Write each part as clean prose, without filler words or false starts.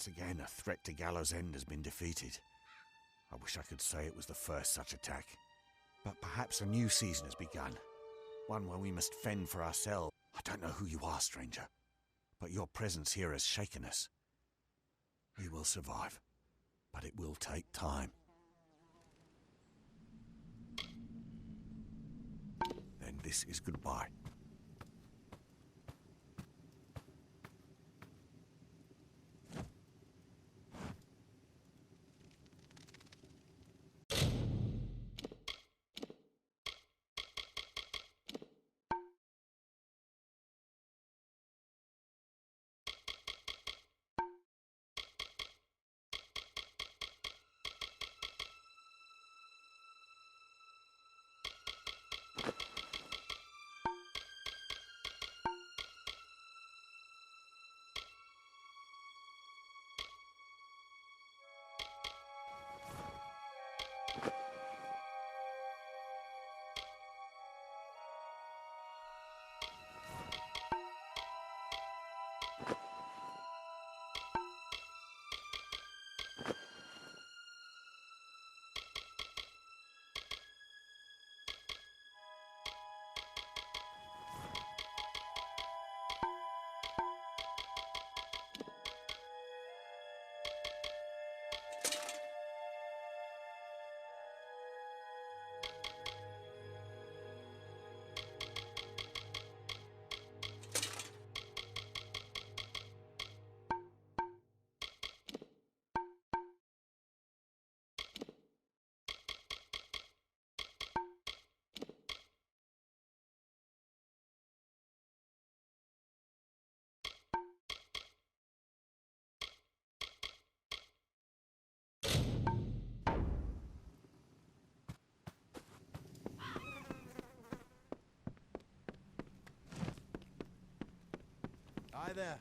Once again, a threat to Gallows End has been defeated. I wish I could say it was the first such attack. But perhaps a new season has begun. One where we must fend for ourselves. I don't know who you are, stranger, but your presence here has shaken us. We will survive, but it will take time. Then this is goodbye. Hi there.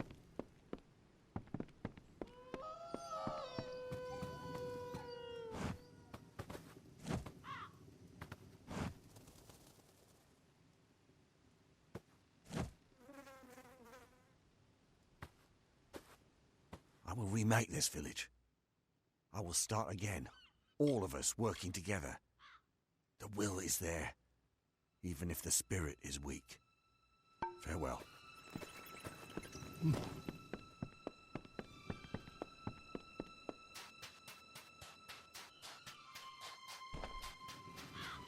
I will remake this village. I will start again, all of us working together. The will is there, even if the spirit is weak. Farewell.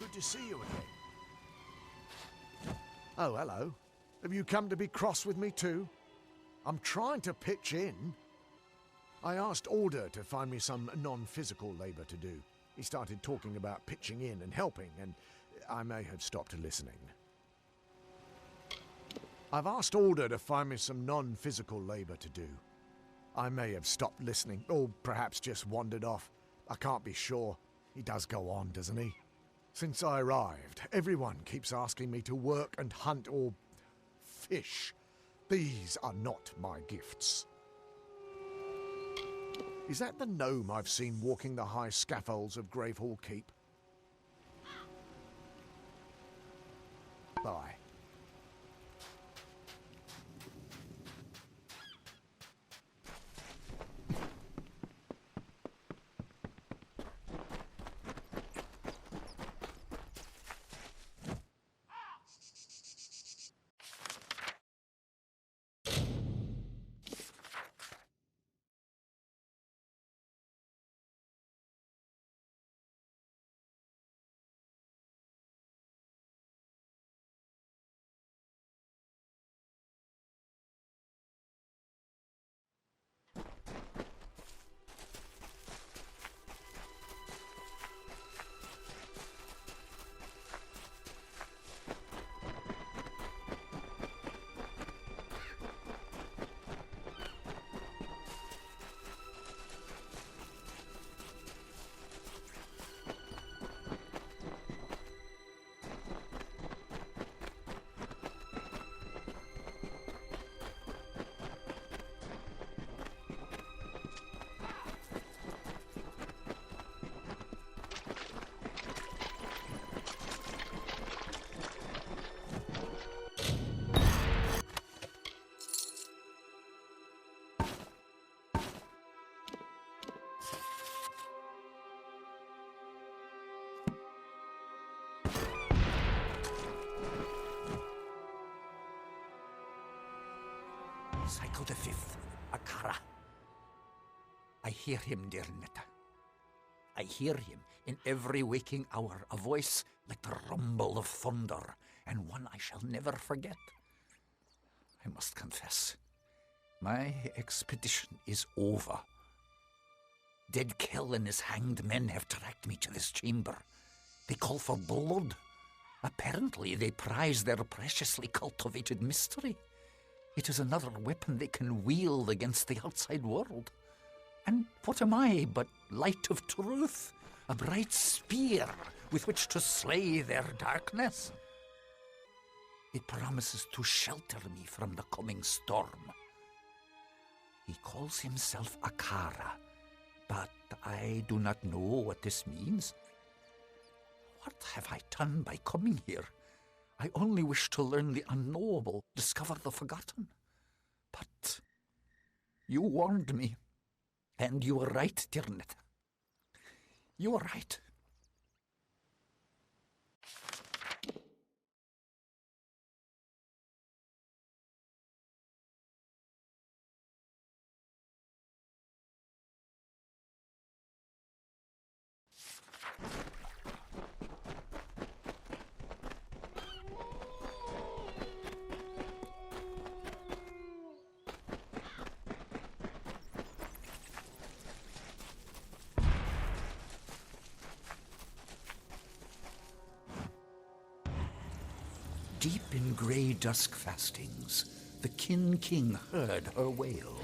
Good to see you again. Oh, hello. Have you come to be cross with me too? I'm trying to pitch in. I asked Alder to find me some non-physical labour to do. He started talking about pitching in and helping, and I may have stopped listening. I've asked Alder to find me some non-physical labour to do. I may have stopped listening, or perhaps just wandered off. I can't be sure. He does go on, doesn't he? Since I arrived, everyone keeps asking me to work and hunt or fish. These are not my gifts. Is that the gnome I've seen walking the high scaffolds of Gravehall Keep? Bye. Cycle the fifth, Akara. I hear him, dear Netta. I hear him in every waking hour, a voice like the rumble of thunder, and one I shall never forget. I must confess, my expedition is over. Dead Kell and his hanged men have tracked me to this chamber. They call for blood. Apparently, they prize their preciously cultivated mystery. It is another weapon they can wield against the outside world. And what am I but light of truth? A bright spear with which to slay their darkness? It promises to shelter me from the coming storm. He calls himself Akara, but I do not know what this means. What have I done by coming here? I only wish to learn the unknowable, discover the forgotten. But you warned me, and you were right, dear Netta. You were right. Deep in grey dusk fastings, the King heard her wail,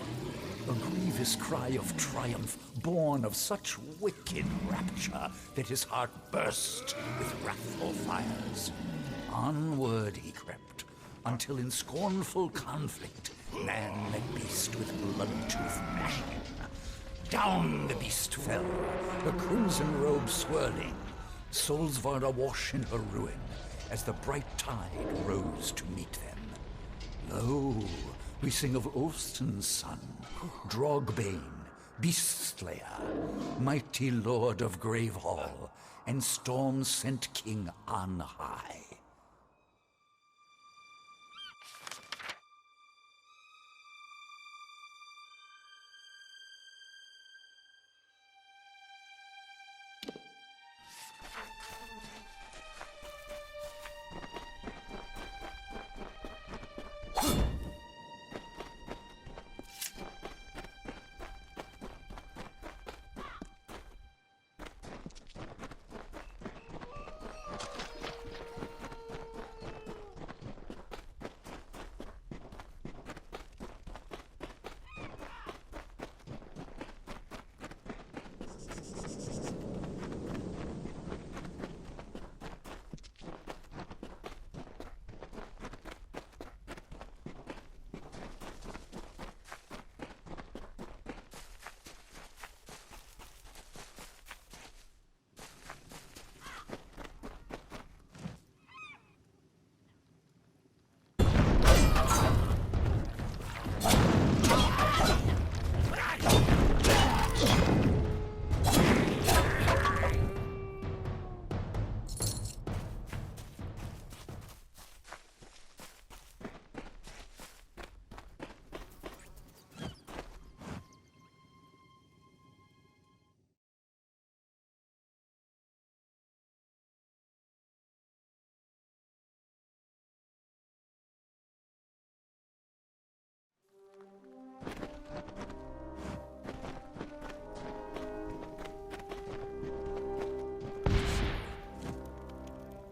a grievous cry of triumph born of such wicked rapture that his heart burst with wrathful fires. Onward he crept, until in scornful conflict man met beast with blood-tooth gnashing. Down the beast fell, her crimson robe swirling, Solsvard awash in her ruin, as the bright tide rose to meet them. Lo, we sing of Ulfston's son, Drogbane, Beast-slayer, mighty lord of Gravehall, and storm-sent king on high.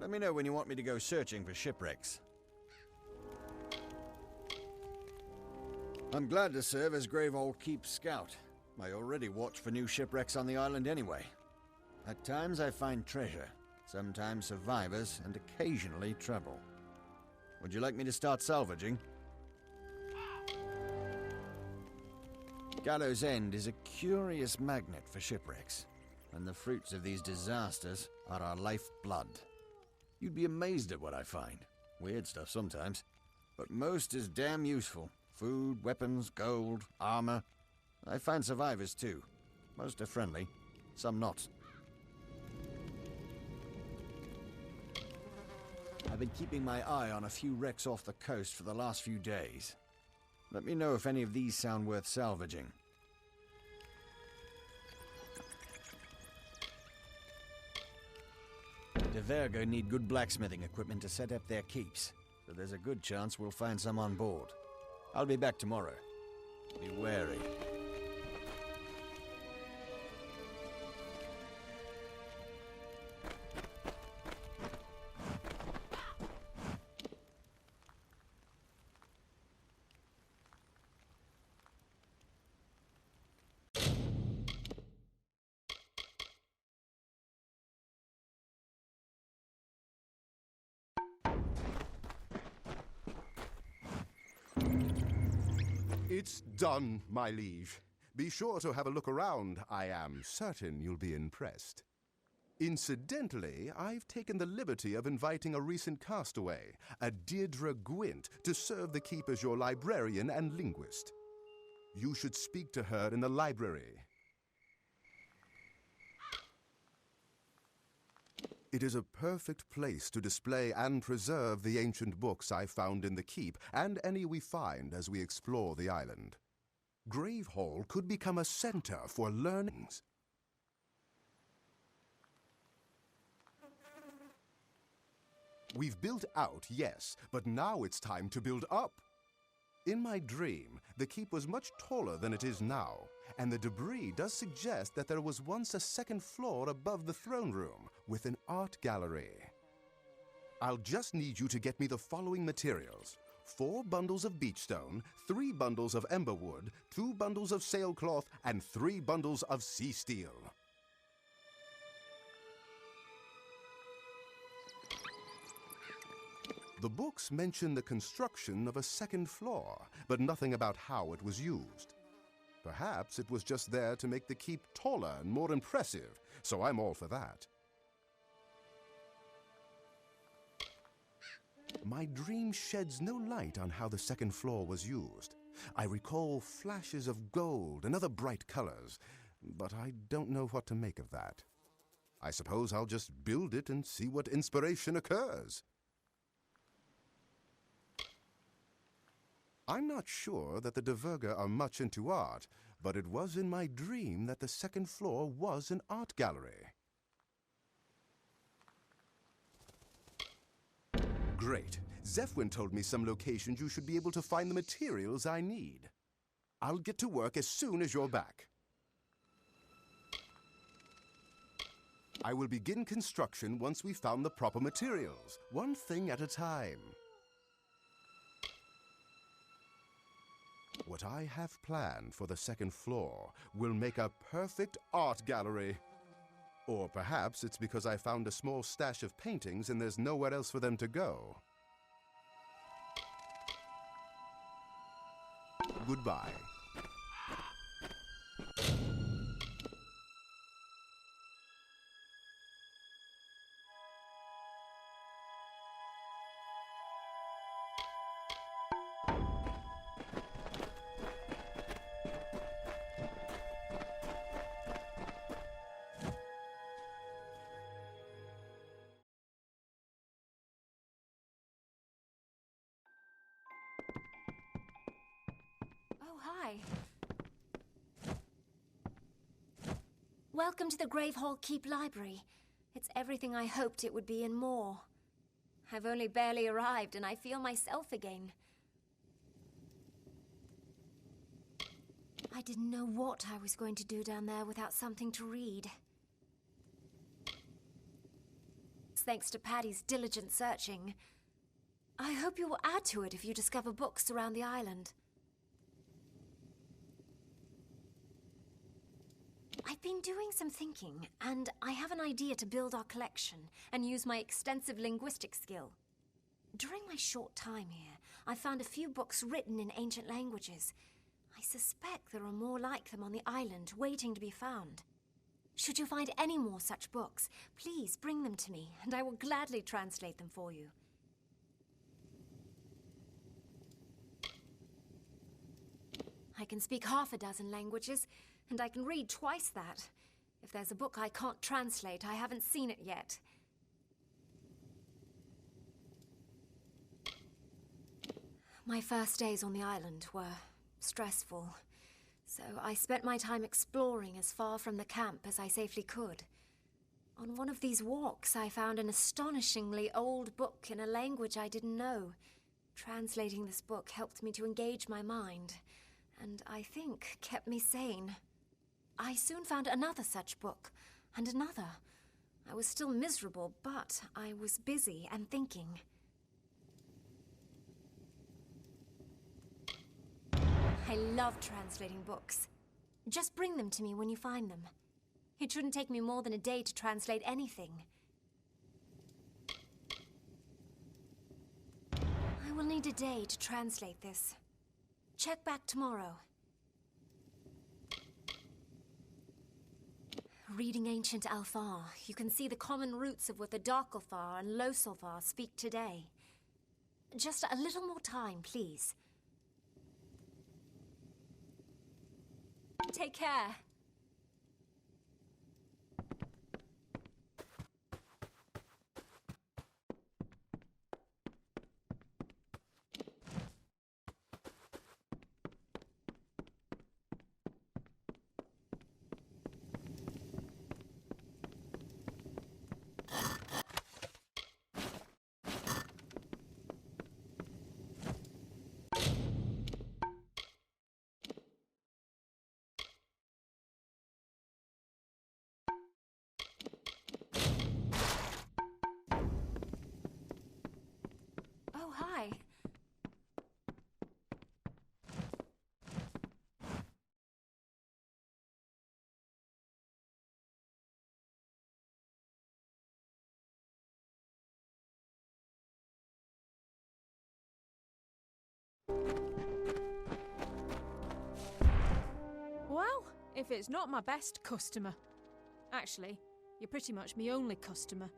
Let me know when you want me to go searching for shipwrecks. I'm glad to serve as Gravehall Keep Scout. I already watch for new shipwrecks on the island anyway. At times I find treasure, sometimes survivors, and occasionally trouble. Would you like me to start salvaging? Gallows End is a curious magnet for shipwrecks, and the fruits of these disasters are our lifeblood. You'd be amazed at what I find. Weird stuff sometimes, but most is damn useful. Food, weapons, gold, armor. I find survivors too. Most are friendly, some not. I've been keeping my eye on a few wrecks off the coast for the last few days. Let me know if any of these sound worth salvaging. De Verga need good blacksmithing equipment to set up their keeps, so there's a good chance we'll find some on board. I'll be back tomorrow. Be wary. It's done, my liege. Be sure to have a look around. I am certain you'll be impressed. Incidentally, I've taken the liberty of inviting a recent castaway, a Deirdre Gwent, to serve the keep as your librarian and linguist. You should speak to her in the library. It is a perfect place to display and preserve the ancient books I found in the keep, and any we find as we explore the island. Gravehall could become a center for learnings. We've built out, yes, but now it's time to build up. In my dream, the keep was much taller than it is now, and the debris does suggest that there was once a second floor above the throne room with an art gallery. I'll just need you to get me the following materials: 4 bundles of beachstone, 3 bundles of emberwood, 2 bundles of sailcloth, and 3 bundles of sea steel. The books mention the construction of a second floor, but nothing about how it was used. Perhaps it was just there to make the keep taller and more impressive, so I'm all for that. My dream sheds no light on how the second floor was used. I recall flashes of gold and other bright colors, but I don't know what to make of that. I suppose I'll just build it and see what inspiration occurs. I'm not sure that the De Verga are much into art, but it was in my dream that the second floor was an art gallery. Great. Zephwin told me some locations you should be able to find the materials I need. I'll get to work as soon as you're back. I will begin construction once we've found the proper materials, one thing at a time. What I have planned for the second floor will make a perfect art gallery. Or perhaps it's because I found a small stash of paintings and there's nowhere else for them to go. Goodbye. Oh, hi. Welcome to the Gravehall Keep Library. It's everything I hoped it would be and more. I've only barely arrived and I feel myself again. I didn't know what I was going to do down there without something to read. Thanks to Paddy's diligent searching. I hope you will add to it if you discover books around the island. I've been doing some thinking, and I have an idea to build our collection and use my extensive linguistic skill. During my short time here, I found a few books written in ancient languages. I suspect there are more like them on the island, waiting to be found. Should you find any more such books, please bring them to me, and I will gladly translate them for you. I can speak half a dozen languages, and I can read twice that. If there's a book I can't translate, I haven't seen it yet. My first days on the island were stressful, so I spent my time exploring as far from the camp as I safely could. On one of these walks, I found an astonishingly old book in a language I didn't know. Translating this book helped me to engage my mind, and I think kept me sane. I soon found another such book, and another. I was still miserable, but I was busy and thinking. I love translating books. Just bring them to me when you find them. It shouldn't take me more than a day to translate anything. I will need a day to translate this. Check back tomorrow. Reading ancient Alfar, you can see the common roots of what the Darkalfar and Losalfar speak today. Just a little more time, please. Take care. Oh, hi. Well, if it's not my best customer. Actually, you're pretty much my only customer.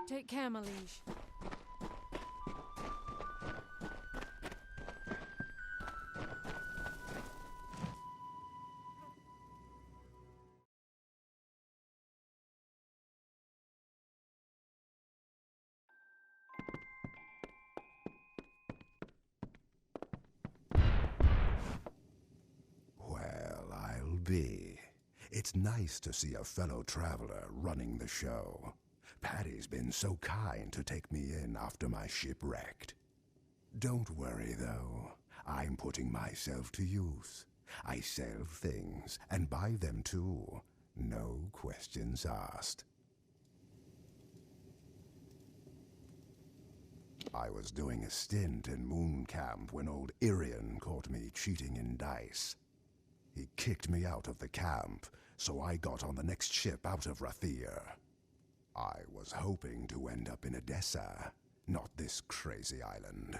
Take care, my liege. Well, I'll be. It's nice to see a fellow traveler running the show. Patty's been so kind to take me in after my ship wrecked. Don't worry, though. I'm putting myself to use. I sell things, and buy them too. No questions asked. I was doing a stint in Moon Camp when old Irian caught me cheating in dice. He kicked me out of the camp, so I got on the next ship out of Rathir. I was hoping to end up in Edessa, not this crazy island.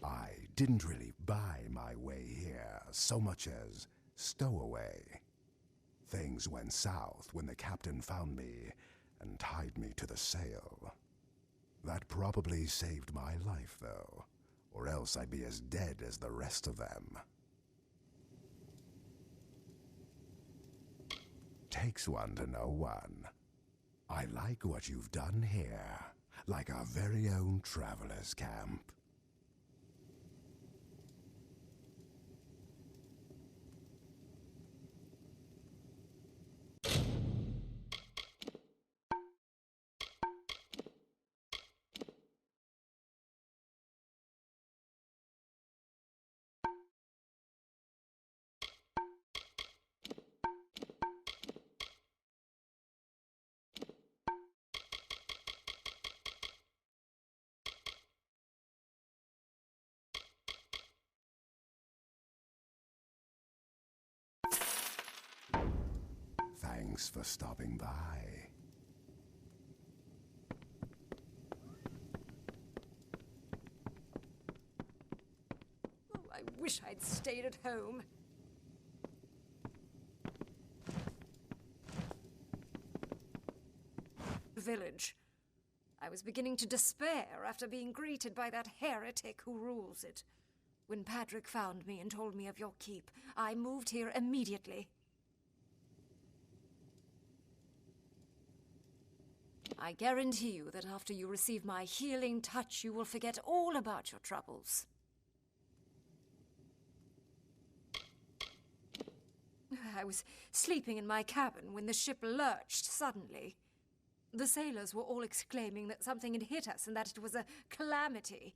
I didn't really buy my way here so much as stowaway. Things went south when the captain found me and tied me to the sail. That probably saved my life, though, or else I'd be as dead as the rest of them. Takes one to know one. I like what you've done here, like our very own traveler's camp. Thanks for stopping by. Oh, I wish I'd stayed at home. village. I was beginning to despair after being greeted by that heretic who rules it. When Patrick found me and told me of your keep, I moved here immediately. I guarantee you that after you receive my healing touch, you will forget all about your troubles. I was sleeping in my cabin when the ship lurched suddenly. The sailors were all exclaiming that something had hit us and that it was a calamity.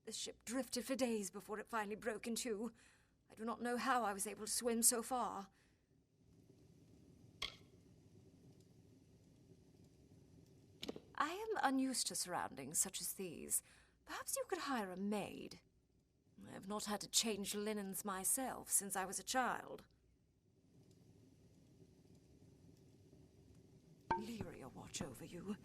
The ship drifted for days before it finally broke in two. I do not know how I was able to swim so far. I am unused to surroundings such as these. Perhaps you could hire a maid. I have not had to change linens myself since I was a child. Lyria watch over you.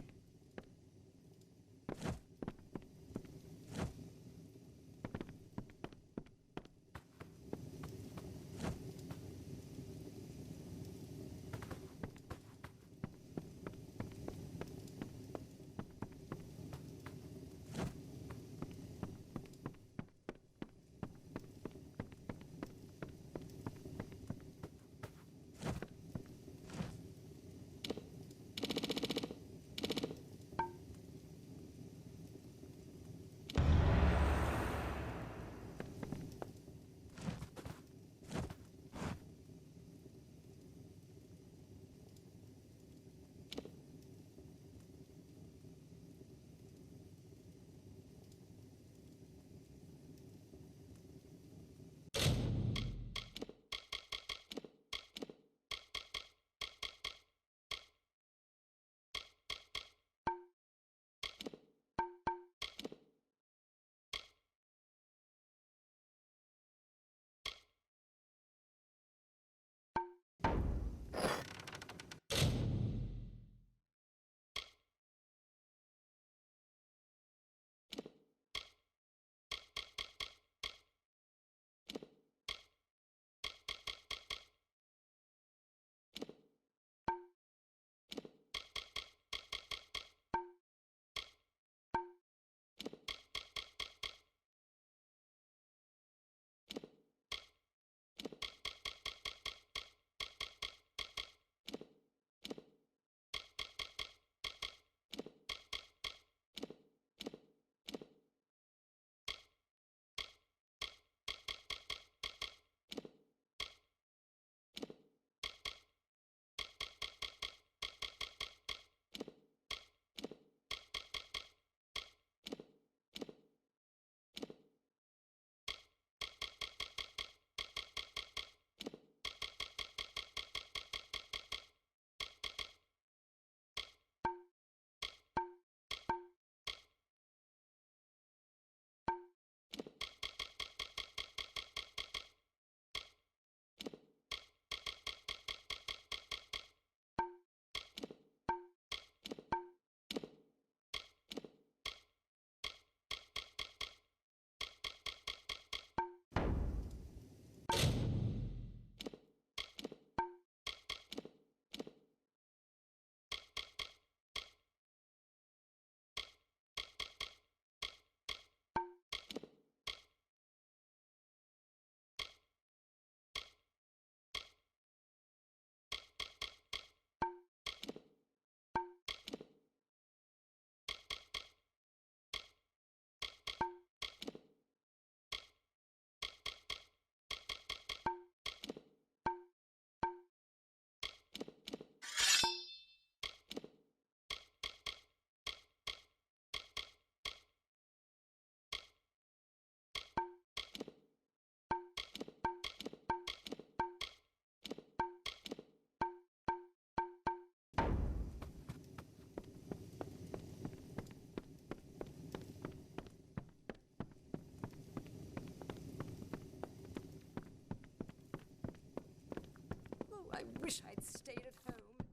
I wish I'd stayed at home.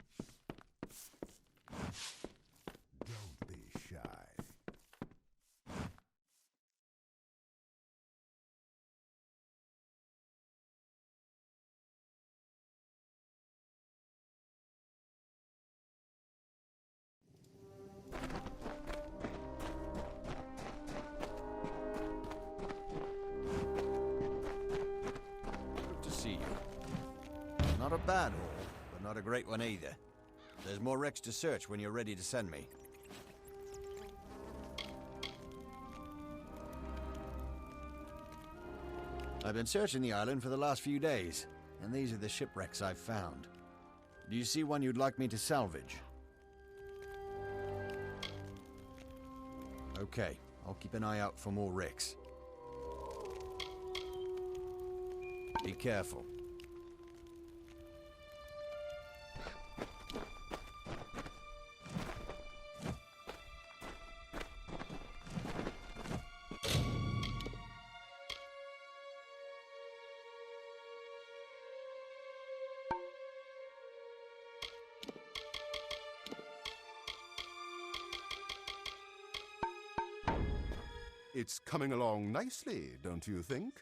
Don't be shy. Not a bad haul, but not a great one either. There's more wrecks to search when you're ready to send me. I've been searching the island for the last few days, and these are the shipwrecks I've found. Do you see one you'd like me to salvage? Okay, I'll keep an eye out for more wrecks. Be careful. It's coming along nicely, don't you think?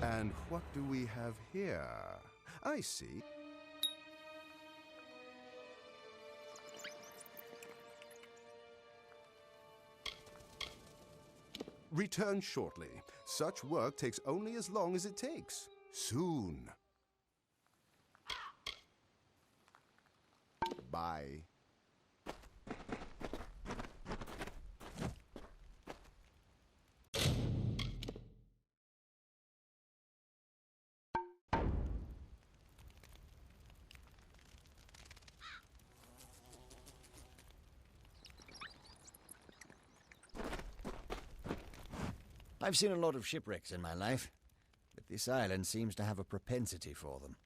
And what do we have here? I see. Return shortly. Such work takes only as long as it takes. Soon. Bye. I've seen a lot of shipwrecks in my life, but this island seems to have a propensity for them.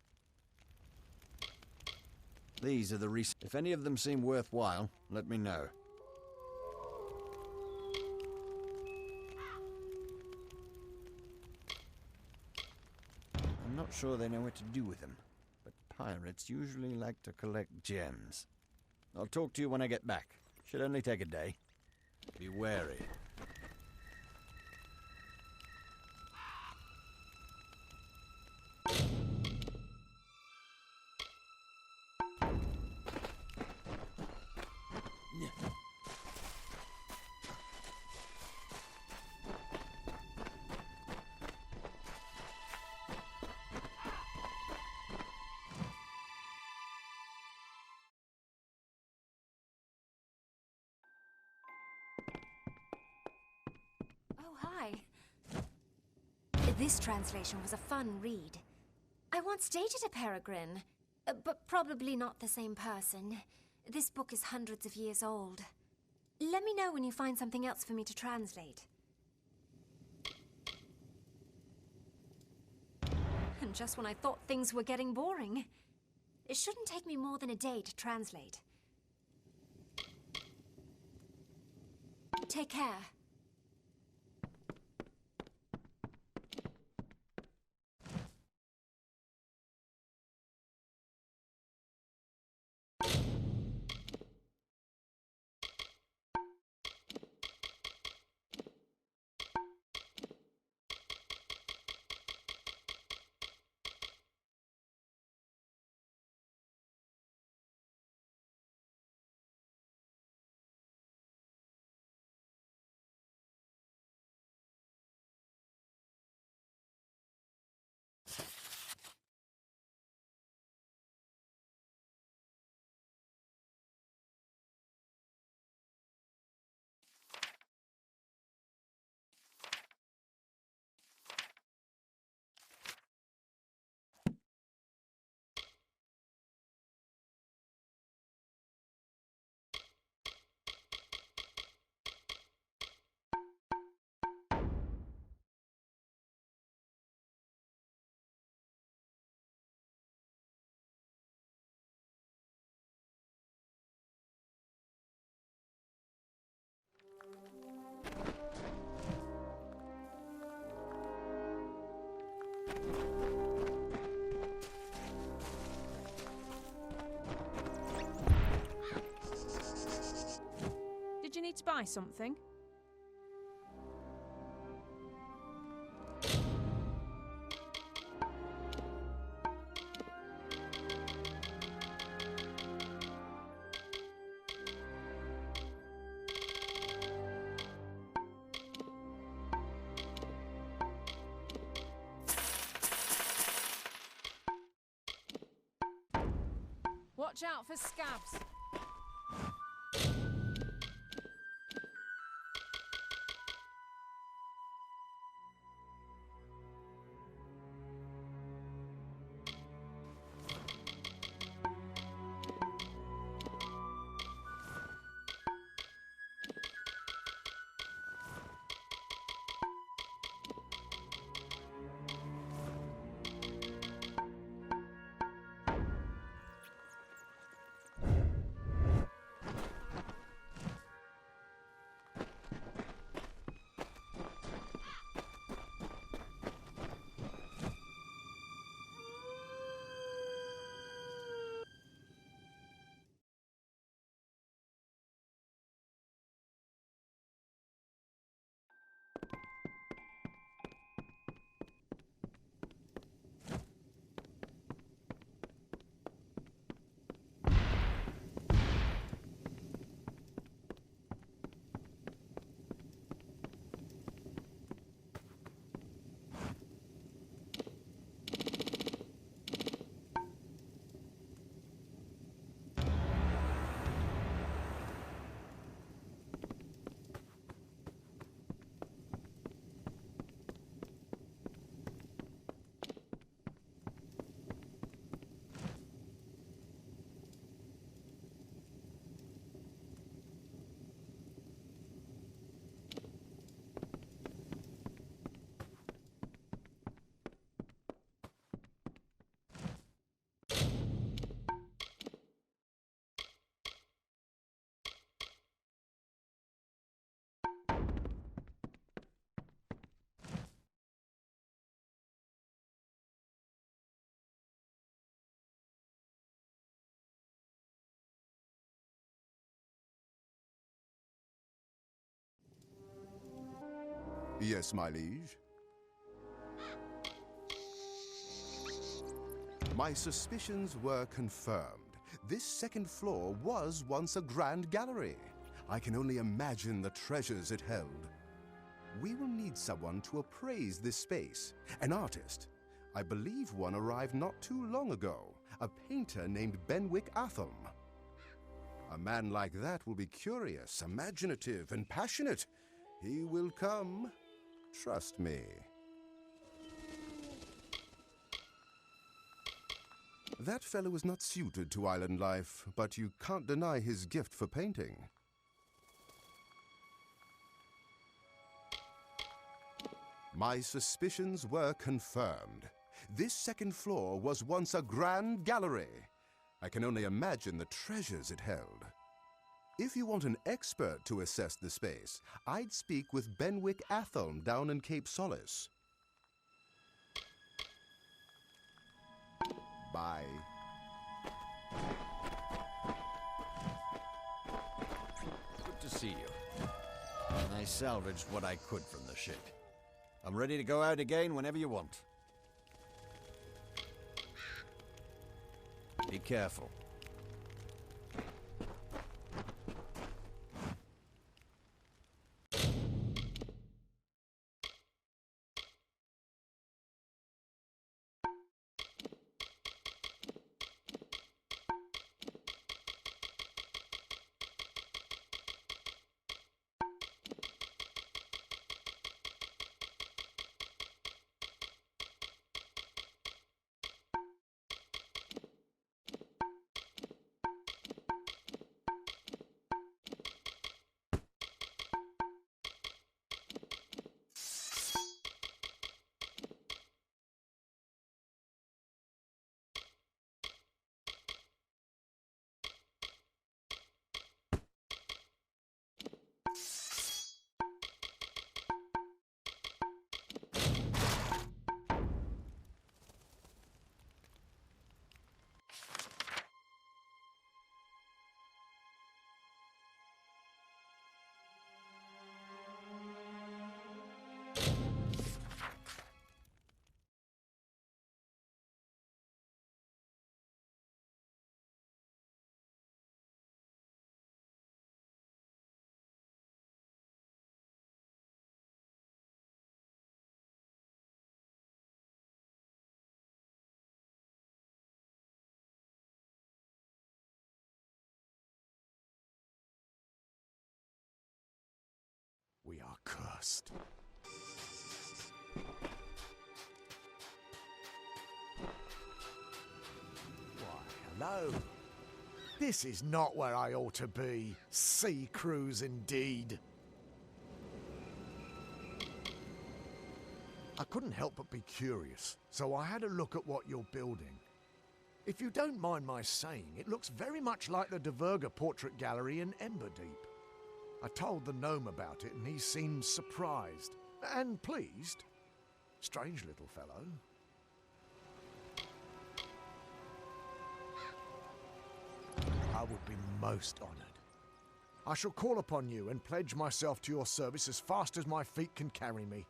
These are the recent. If any of them seem worthwhile, let me know. I'm not sure they know what to do with them, but pirates usually like to collect gems. I'll talk to you when I get back. Should only take a day. Be wary. Oh, hi. This translation was a fun read. I once dated a peregrine, but probably not the same person. This book is hundreds of years old. Let me know when you find something else for me to translate. And just when I thought things were getting boring. It shouldn't take me more than a day to translate. Take care. Did you need to buy something? Watch out for scabs. Yes, my liege. My suspicions were confirmed. This second floor was once a grand gallery. I can only imagine the treasures it held. We will need someone to appraise this space. An artist. I believe one arrived not too long ago. A painter named Benwick Atham. A man like that will be curious, imaginative, and passionate. He will come. Trust me. That fellow is not suited to island life, but you can't deny his gift for painting. My suspicions were confirmed. This second floor was once a grand gallery. I can only imagine the treasures it held. If you want an expert to assess the space, I'd speak with Benwick Athelm down in Cape Solace. Bye. Good to see you. I salvaged what I could from the ship. I'm ready to go out again whenever you want. Be careful. Accursed. Why, hello. This is not where I ought to be. Sea cruise indeed. I couldn't help but be curious, so I had a look at what you're building. If you don't mind my saying, it looks very much like the De Verga Portrait Gallery in Emberdeep. I told the gnome about it and he seemed surprised and pleased. Strange little fellow. I would be most honoured. I shall call upon you and pledge myself to your service as fast as my feet can carry me.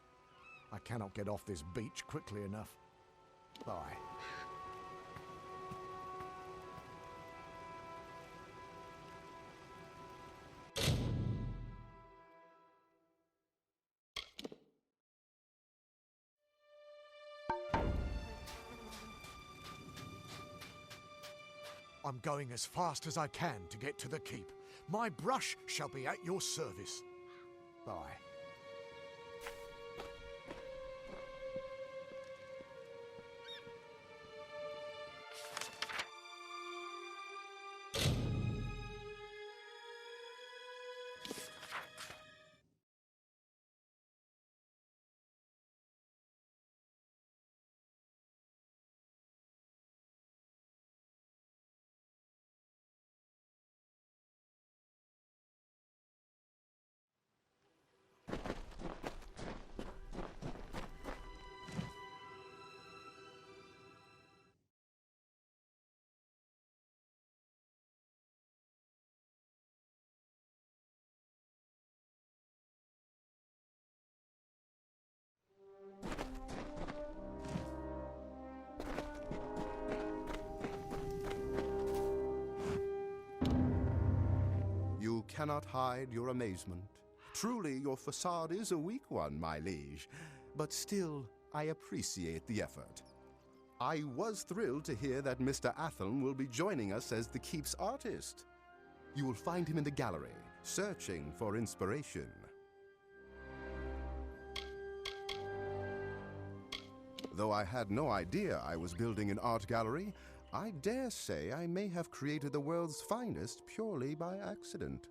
I cannot get off this beach quickly enough. Bye. I'm going as fast as I can to get to the keep. My brush shall be at your service. Bye. You cannot hide your amazement. Truly, your facade is a weak one, my liege. But still, I appreciate the effort. I was thrilled to hear that Mr. Athelm will be joining us as the keep's artist. You will find him in the gallery, searching for inspiration. Though I had no idea I was building an art gallery, I dare say I may have created the world's finest purely by accident.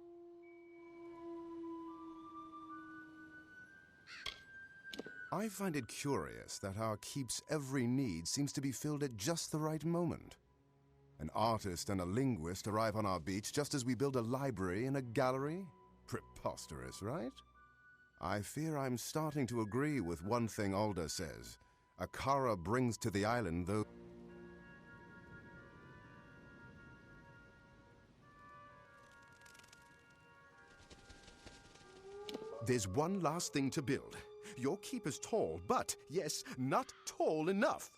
I find it curious that our keep's every need seems to be filled at just the right moment. An artist and a linguist arrive on our beach just as we build a library and a gallery? Preposterous, right? I fear I'm starting to agree with one thing Alda says. Akara brings to the island those... There's one last thing to build. Your keep is tall, but, yes, not tall enough.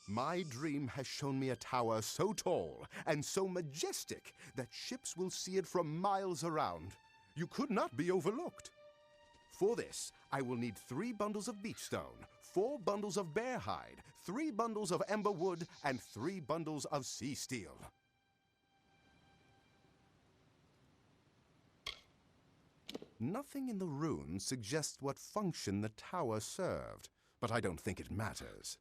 My dream has shown me a tower so tall and so majestic that ships will see it from miles around. You could not be overlooked. For this, I will need 3 bundles of beach stone, 4 bundles of bear hide, 3 bundles of ember wood, and 3 bundles of sea steel. Nothing in the runes suggests what function the tower served, but I don't think it matters.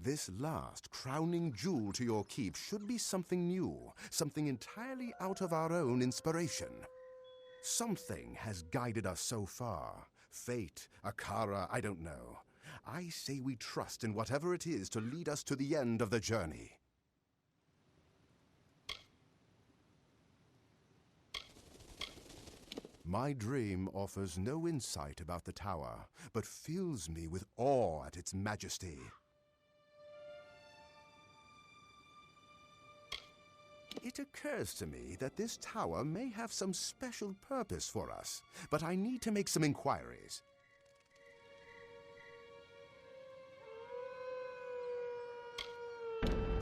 This last crowning jewel to your keep should be something new, something entirely out of our own inspiration. Something has guided us so far. Fate, Akara, I don't know. I say we trust in whatever it is to lead us to the end of the journey. My dream offers no insight about the tower, but fills me with awe at its majesty. It occurs to me that this tower may have some special purpose for us, but I need to make some inquiries.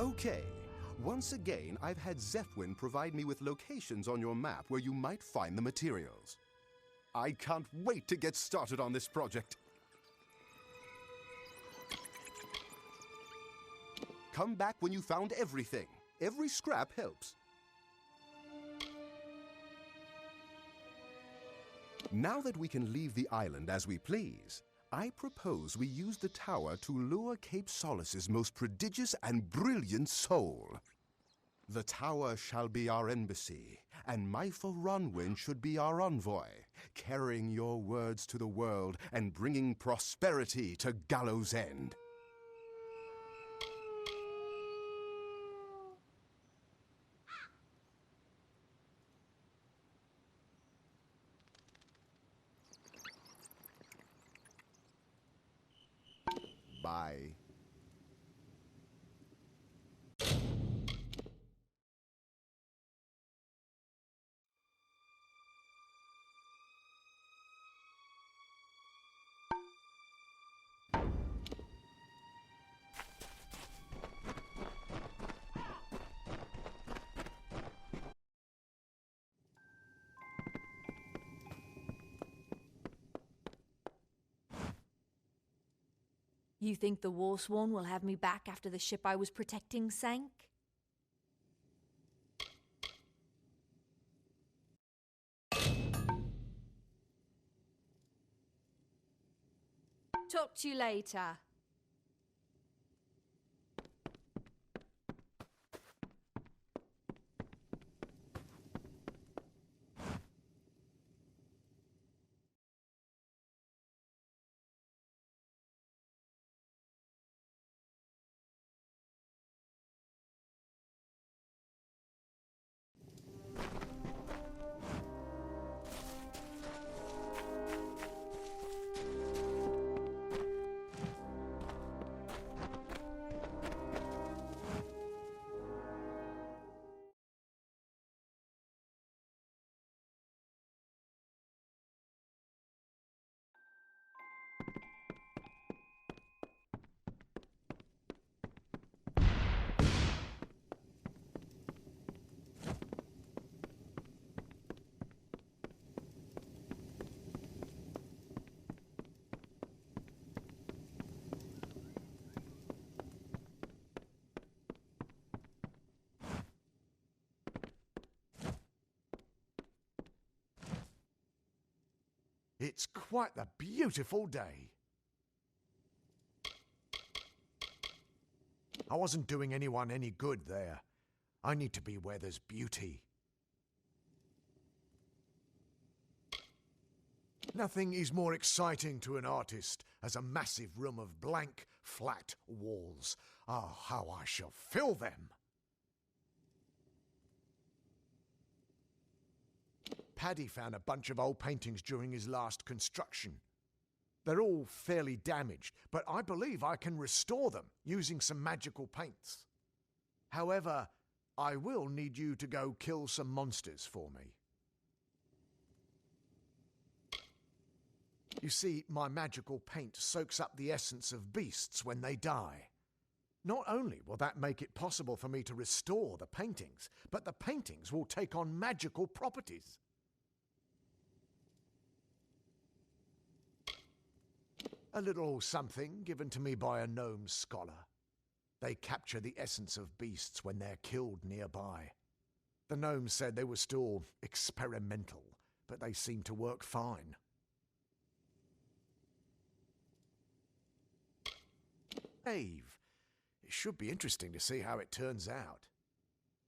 Okay. Once again, I've had Zephwin provide me with locations on your map where you might find the materials. I can't wait to get started on this project. Come back when you found everything. Every scrap helps. Now that we can leave the island as we please, I propose we use the tower to lure Cape Solace's most prodigious and brilliant soul. The tower shall be our embassy, and Myfa Ronwyn should be our envoy, carrying your words to the world and bringing prosperity to Gallows End. Bye. You think the Warsworn will have me back after the ship I was protecting sank? Talk to you later. It's quite a beautiful day. I wasn't doing anyone any good there. I need to be where there's beauty. Nothing is more exciting to an artist as a massive room of blank, flat walls. Ah, how I shall fill them! Paddy found a bunch of old paintings during his last construction. They're all fairly damaged, but I believe I can restore them using some magical paints. However, I will need you to go kill some monsters for me. You see, my magical paint soaks up the essence of beasts when they die. Not only will that make it possible for me to restore the paintings, but the paintings will take on magical properties. A little something given to me by a gnome scholar. They capture the essence of beasts when they're killed nearby. The gnomes said they were still experimental, but they seem to work fine. Dave, it should be interesting to see how it turns out.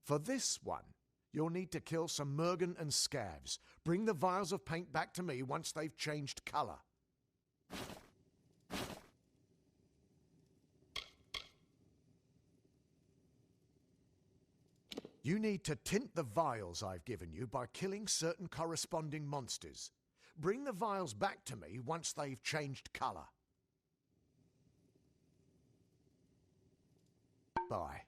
For this one, you'll need to kill some Mergen and Scavs. Bring the vials of paint back to me once they've changed colour. You need to tint the vials I've given you by killing certain corresponding monsters. Bring the vials back to me once they've changed colour. Bye.